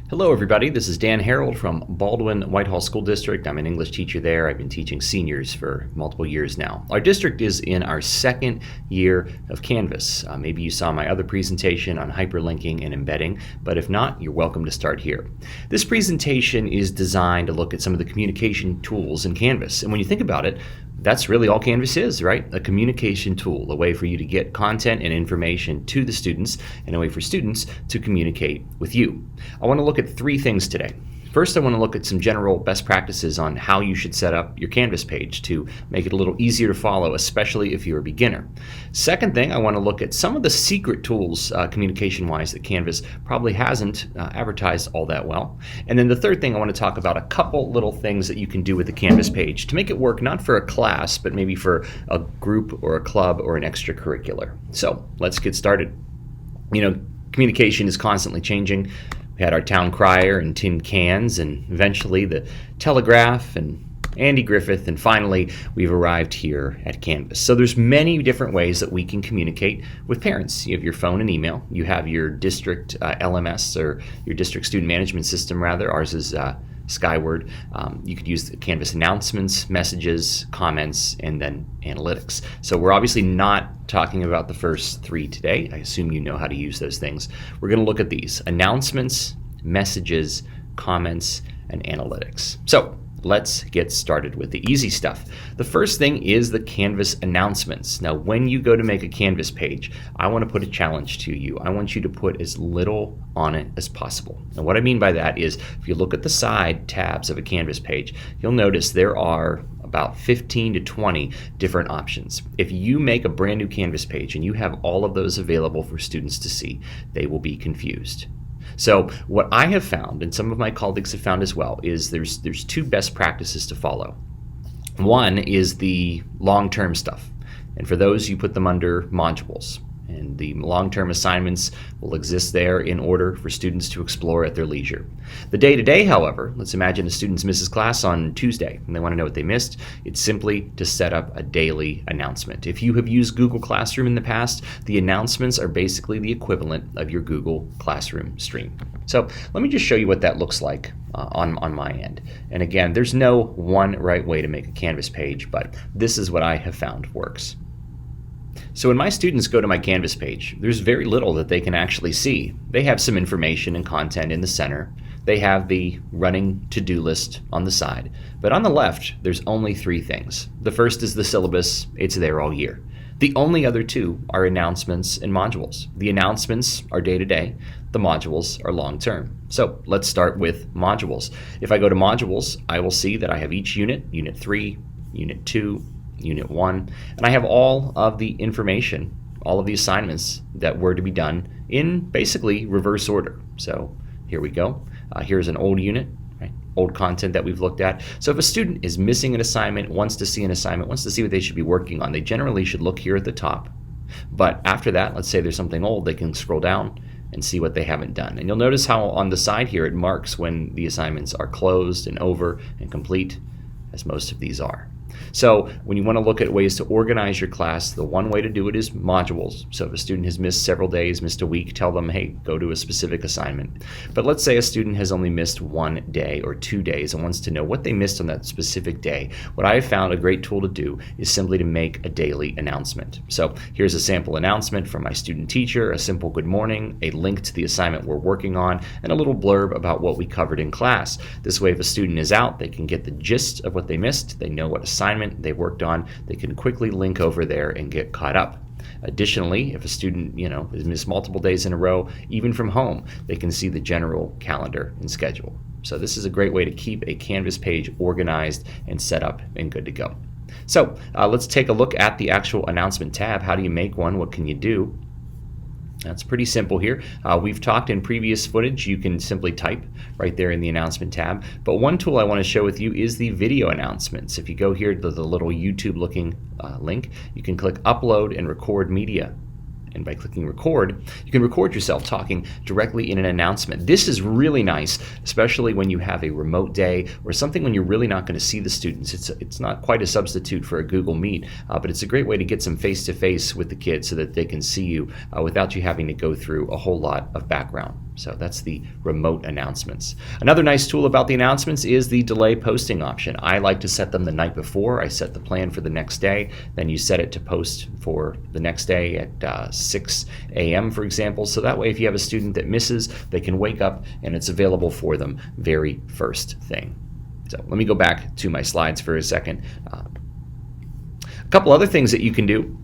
Hello everybody, this is Dan Harold from Baldwin Whitehall School District. I'm an English teacher there. I've been teaching seniors for multiple years now. Our district is in our second year of Canvas. Maybe you saw my other presentation on hyperlinking and embedding, but if not, you're welcome to start here. This presentation is designed to look at some of the communication tools in Canvas. And when you think about it, that's really all Canvas is, right? A communication tool, a way for you to get content and information to the students, and a way for students to communicate with you. I want to look at three things today. First, I want to look at some general best practices on how you should set up your Canvas page to make it a little easier to follow, especially if you're a beginner. Second thing, I want to look at some of the secret tools communication-wise that Canvas probably hasn't advertised all that well. And then the third thing, I want to talk about a couple little things that you can do with the Canvas page to make it work not for a class, but maybe for a group or a club or an extracurricular. So let's get started. You know, communication is constantly changing. We had our town crier and tin cans, and eventually the telegraph and Andy Griffith, and finally we've arrived here at Canvas. So there's many different ways that we can communicate with parents. You have your phone and email. You have your district LMS, or your district student management system rather. Ours is Skyward. You could use the Canvas announcements, messages, comments, and then analytics. So we're obviously not talking about the first three today. I assume you know how to use those things. We're going to look at these: announcements, messages, comments, and analytics. So let's get started with the easy stuff. The first thing is the Canvas announcements. Now, when you go to make a Canvas page, I want to put a challenge to you. I want you to put as little on it as possible. And what I mean by that is, if you look at the side tabs of a Canvas page, you'll notice there are about 15 to 20 different options. If you make a brand new Canvas page and you have all of those available for students to see, they will be confused. So what I have found, and some of my colleagues have found as well, is there's two best practices to follow. One is the long-term stuff, and for those you put them under modules. And the long-term assignments will exist there in order for students to explore at their leisure. The day-to-day, however, let's imagine a student misses class on Tuesday and they want to know what they missed. It's simply to set up a daily announcement. If you have used Google Classroom in the past, the announcements are basically the equivalent of your Google Classroom stream. So let me just show you what that looks like on my end. And again, there's no one right way to make a Canvas page, but this is what I have found works. So when my students go to my Canvas page, there's very little that they can actually see. They have some information and content in the center. They have the running to-do list on the side. But on the left, there's only three things. The first is the syllabus. It's there all year. The only other two are announcements and modules. The announcements are day-to-day. The modules are long-term. So let's start with modules. If I go to modules, I will see that I have each unit, Unit 3, Unit 2, Unit 1, and I have all of the information, all of the assignments that were to be done in basically reverse order. So here we go. Here's an old unit, right? Old content that we've looked at. So if a student is missing an assignment, wants to see an assignment, wants to see what they should be working on, they generally should look here at the top. But after that, let's say there's something old, they can scroll down and see what they haven't done. And you'll notice how on the side here it marks when the assignments are closed and over and complete, as most of these are. So when you want to look at ways to organize your class, the one way to do it is modules. So if a student has missed several days, missed a week, tell them, hey, go to a specific assignment. But let's say a student has only missed 1 day or 2 days and wants to know what they missed on that specific day. What I have found a great tool to do is simply to make a daily announcement. So here's a sample announcement from my student teacher, a simple good morning, a link to the assignment we're working on, and a little blurb about what we covered in class. This way, if a student is out, they can get the gist of what they missed. They know what assignment they worked on. They can quickly link over there and get caught up. Additionally, if a student, has missed multiple days in a row, even from home, they can see the general calendar and schedule. So this is a great way to keep a Canvas page organized and set up and good to go. So let's take a look at the actual announcement tab. How do you make one? What can you do? That's pretty simple here. We've talked in previous footage. You can simply type right there in the announcement tab. But one tool I want to share with you is the video announcements. If you go here to the little YouTube looking link, you can click upload and record media. And by clicking record, you can record yourself talking directly in an announcement. This is really nice, especially when you have a remote day or something when you're really not going to see the students. It's not quite a substitute for a Google Meet, but it's a great way to get some face-to-face with the kids so that they can see you without you having to go through a whole lot of background. So that's the remote announcements. Another nice tool about the announcements is the delay posting option. I like to set them the night before. I set the plan for the next day. Then you set it to post for the next day at 6 a.m., for example. So that way, if you have a student that misses, they can wake up and it's available for them very first thing. So let me go back to my slides for a second. A couple other things that you can do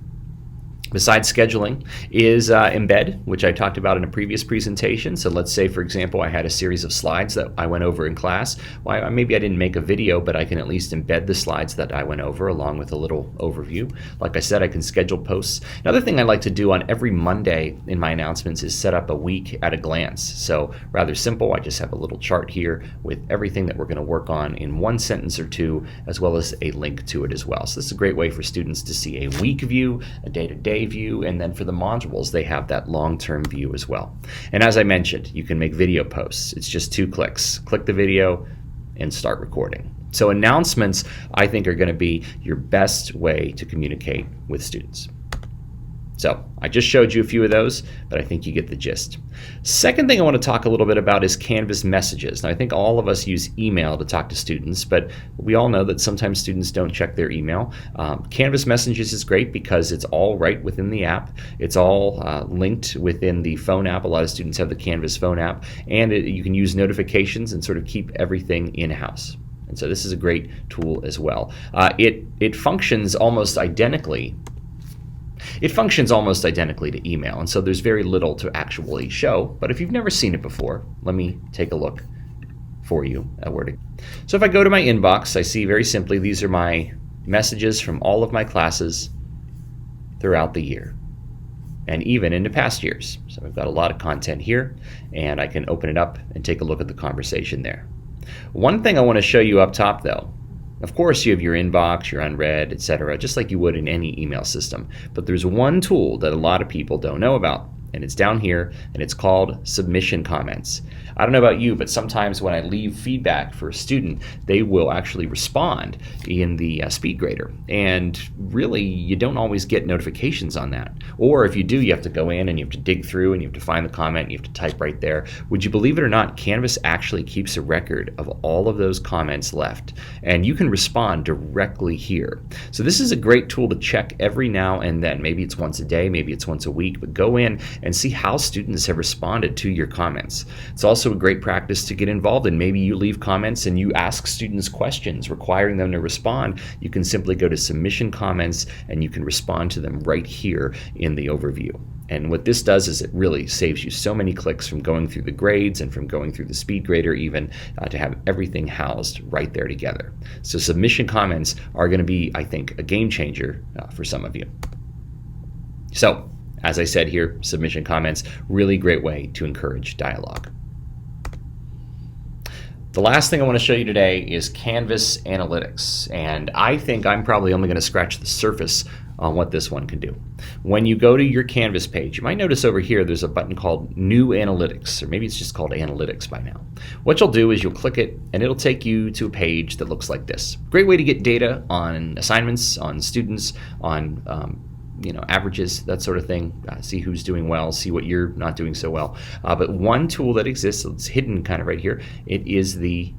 besides scheduling is embed, which I talked about in a previous presentation. So let's say, for example, I had a series of slides that I went over in class. Well, maybe I didn't make a video, but I can at least embed the slides that I went over along with a little overview. Like I said, I can schedule posts. Another thing I like to do on every Monday in my announcements is set up a week at a glance. So rather simple, I just have a little chart here with everything that we're going to work on in one sentence or two, as well as a link to it as well. So this is a great way for students to see a week view, a day-to-day view, and then for the modules, they have that long-term view as well. And as I mentioned, you can make video posts. It's just 2 clicks. Click the video and start recording. So announcements, I think, are going to be your best way to communicate with students. So I just showed you a few of those, but I think you get the gist. Second thing I want to talk a little bit about is Canvas messages. Now, I think all of us use email to talk to students, but we all know that sometimes students don't check their email. Canvas messages is great because it's all right within the app. It's all linked within the phone app. A lot of students have the Canvas phone app, and you can use notifications and sort of keep everything in-house. And so this is a great tool as well. It functions almost identically. It functions almost identically to email, and so there's very little to actually show. But if you've never seen it before, let me take a look for you at where to. So if I go to my inbox, I see very simply these are my messages from all of my classes throughout the year, and even into past years. So I've got a lot of content here, and I can open it up and take a look at the conversation there. One thing I want to show you up top, though. Of course, you have your inbox, your unread, etc., just like you would in any email system. But there's one tool that a lot of people don't know about, and it's down here, and it's called submission comments. I don't know about you, but sometimes when I leave feedback for a student, they will actually respond in the SpeedGrader. And really, you don't always get notifications on that. Or if you do, you have to go in and you have to dig through and you have to find the comment and you have to type right there. Would you believe it or not, Canvas actually keeps a record of all of those comments left. And you can respond directly here. So this is a great tool to check every now and then. Maybe it's once a day, maybe it's once a week, but go in and see how students have responded to your comments. It's also a great practice to get involved in. Maybe you leave comments and you ask students questions requiring them to respond. You can simply go to submission comments and you can respond to them right here in the overview. And what this does is it really saves you so many clicks from going through the grades and from going through the SpeedGrader even to have everything housed right there together. So submission comments are going to be, I think, a game changer for some of you. So, as I said here, submission comments, really great way to encourage dialogue. The last thing I want to show you today is Canvas Analytics, and I think I'm probably only going to scratch the surface on what this one can do. When you go to your Canvas page, you might notice over here there's a button called New Analytics, or maybe it's just called Analytics by now. What you'll do is you'll click it and it'll take you to a page that looks like this. Great way to get data on assignments, on students, on averages, that sort of thing. See who's doing well, see what you're not doing so well. But one tool that exists, it's hidden kind of right here, it is the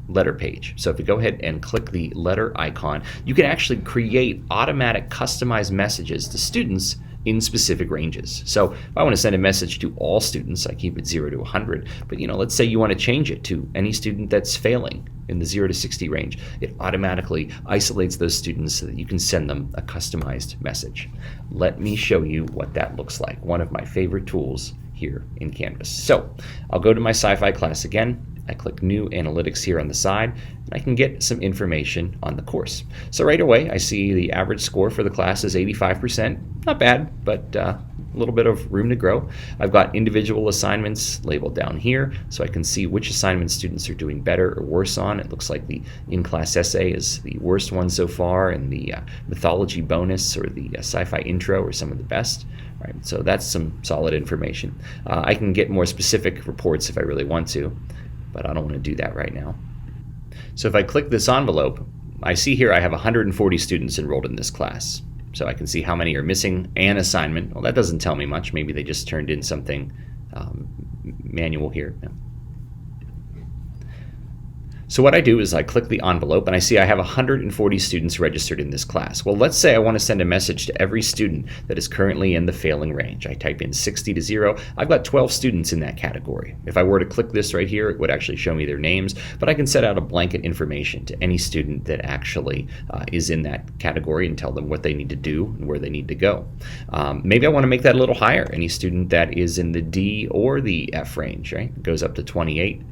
letter page. So if you go ahead and click the letter icon, you can actually create automatic customized messages to students in specific ranges. So if I want to send a message to all students, I keep it 0 to 100. But let's say you want to change it to any student that's failing in the 0 to 60 range. It automatically isolates those students so that you can send them a customized message. Let me show you what that looks like. One of my favorite tools here in Canvas. So I'll go to my sci-fi class again. I click New Analytics here on the side, and I can get some information on the course. So right away, I see the average score for the class is 85%. Not bad, but a little bit of room to grow. I've got individual assignments labeled down here, so I can see which assignments students are doing better or worse on. It looks like the in-class essay is the worst one so far, and the mythology bonus or the sci-fi intro are some of the best. Right, so that's some solid information. I can get more specific reports if I really want to, but I don't want to do that right now. So if I click this envelope, I see here I have 140 students enrolled in this class. So I can see how many are missing an assignment. Well, that doesn't tell me much. Maybe they just turned in something manual here. Yeah. So what I do is I click the envelope and I see I have 140 students registered in this class. Well, let's say I want to send a message to every student that is currently in the failing range. I type in 60 to 0. I've got 12 students in that category. If I were to click this right here, it would actually show me their names, but I can set out a blanket information to any student that actually is in that category and tell them what they need to do and where they need to go. Maybe I want to make that a little higher. Any student that is in the D or the F range, right? It goes up to 28.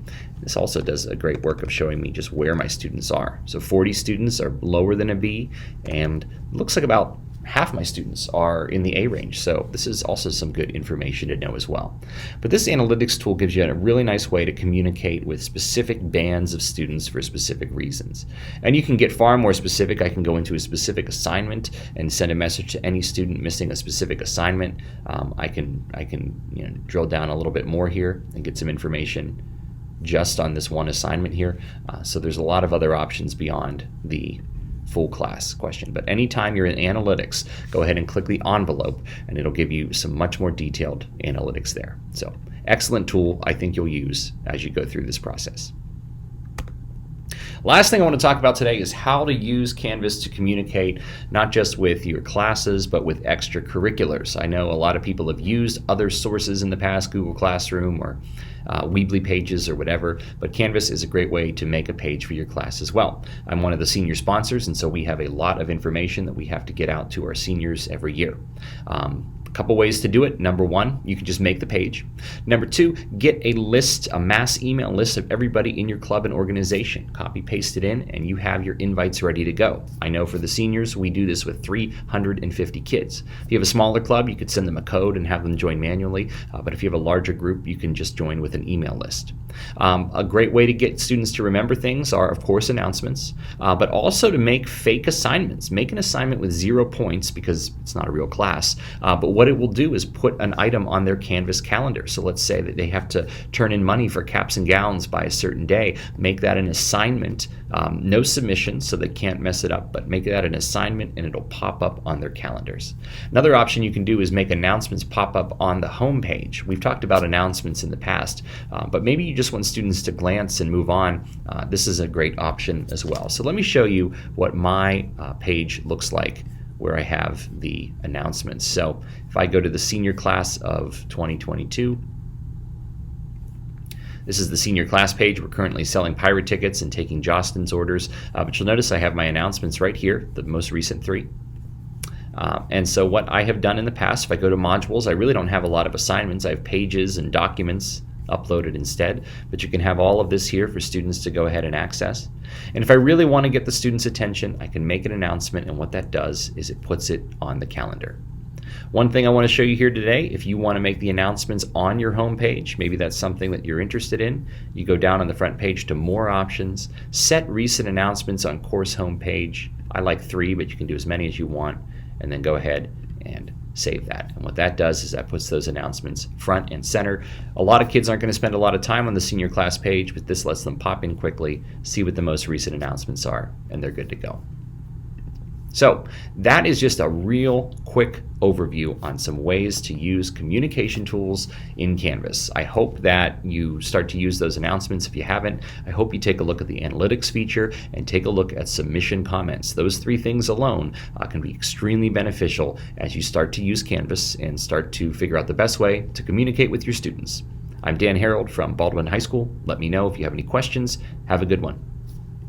This also does a great work of showing me just where my students are. So 40 students are lower than a B, and it looks like about half my students are in the A range. So this is also some good information to know as well. But this analytics tool gives you a really nice way to communicate with specific bands of students for specific reasons. And you can get far more specific. I can go into a specific assignment and send a message to any student missing a specific assignment. I can drill down a little bit more here and get some information just on this one assignment here. So there's a lot of other options beyond the full class question. But anytime you're in analytics, go ahead and click the envelope and it'll give you some much more detailed analytics there. So excellent tool I think you'll use as you go through this process. Last thing I want to talk about today is how to use Canvas to communicate not just with your classes, but with extracurriculars. I know a lot of people have used other sources in the past, Google Classroom or Weebly pages or whatever, but Canvas is a great way to make a page for your class as well. I'm one of the senior sponsors, and so we have a lot of information that we have to get out to our seniors every year. Couple ways to do it. Number one, you can just make the page. Number two, get a list, a mass email list of everybody in your club and organization. Copy, paste it in, and you have your invites ready to go. I know for the seniors, we do this with 350 kids. If you have a smaller club, you could send them a code and have them join manually. But if you have a larger group, you can just join with an email list. A great way to get students to remember things are, of course, announcements, but also to make fake assignments. Make an assignment with 0 points because it's not a real class, but what it will do is put an item on their Canvas calendar. So let's say that they have to turn in money for caps and gowns by a certain day. Make that an assignment. No submission, so they can't mess it up, but make that an assignment and it'll pop up on their calendars. Another option you can do is make announcements pop up on the home page. We've talked about announcements in the past, but maybe you just want students to glance and move on. This is a great option as well. So let me show you what my page looks like where I have the announcements. So if I go to the senior class of 2022, this is the senior class page. We're currently selling pirate tickets and taking Jostin's orders, but you'll notice I have my announcements right here, the most recent 3. And so what I have done in the past, if I go to modules, I really don't have a lot of assignments. I have pages and documents uploaded instead, but you can have all of this here for students to go ahead and access. And if I really want to get the students' attention, I can make an announcement, and what that does is it puts it on the calendar. One thing I want to show you here today, if you want to make the announcements on your home page, maybe that's something that you're interested in, you go down on the front page to more options, set recent announcements on course homepage. I like 3, but you can do as many as you want, and then go ahead and save that. And what that does is that puts those announcements front and center. A lot of kids aren't going to spend a lot of time on the senior class page, but this lets them pop in quickly, see what the most recent announcements are, and they're good to go. So that is just a real quick overview on some ways to use communication tools in Canvas. I hope that you start to use those announcements. If you haven't, I hope you take a look at the analytics feature and take a look at submission comments. Those 3 things alone can be extremely beneficial as you start to use Canvas and start to figure out the best way to communicate with your students. I'm Dan Harold from Baldwin High School. Let me know if you have any questions. Have a good one.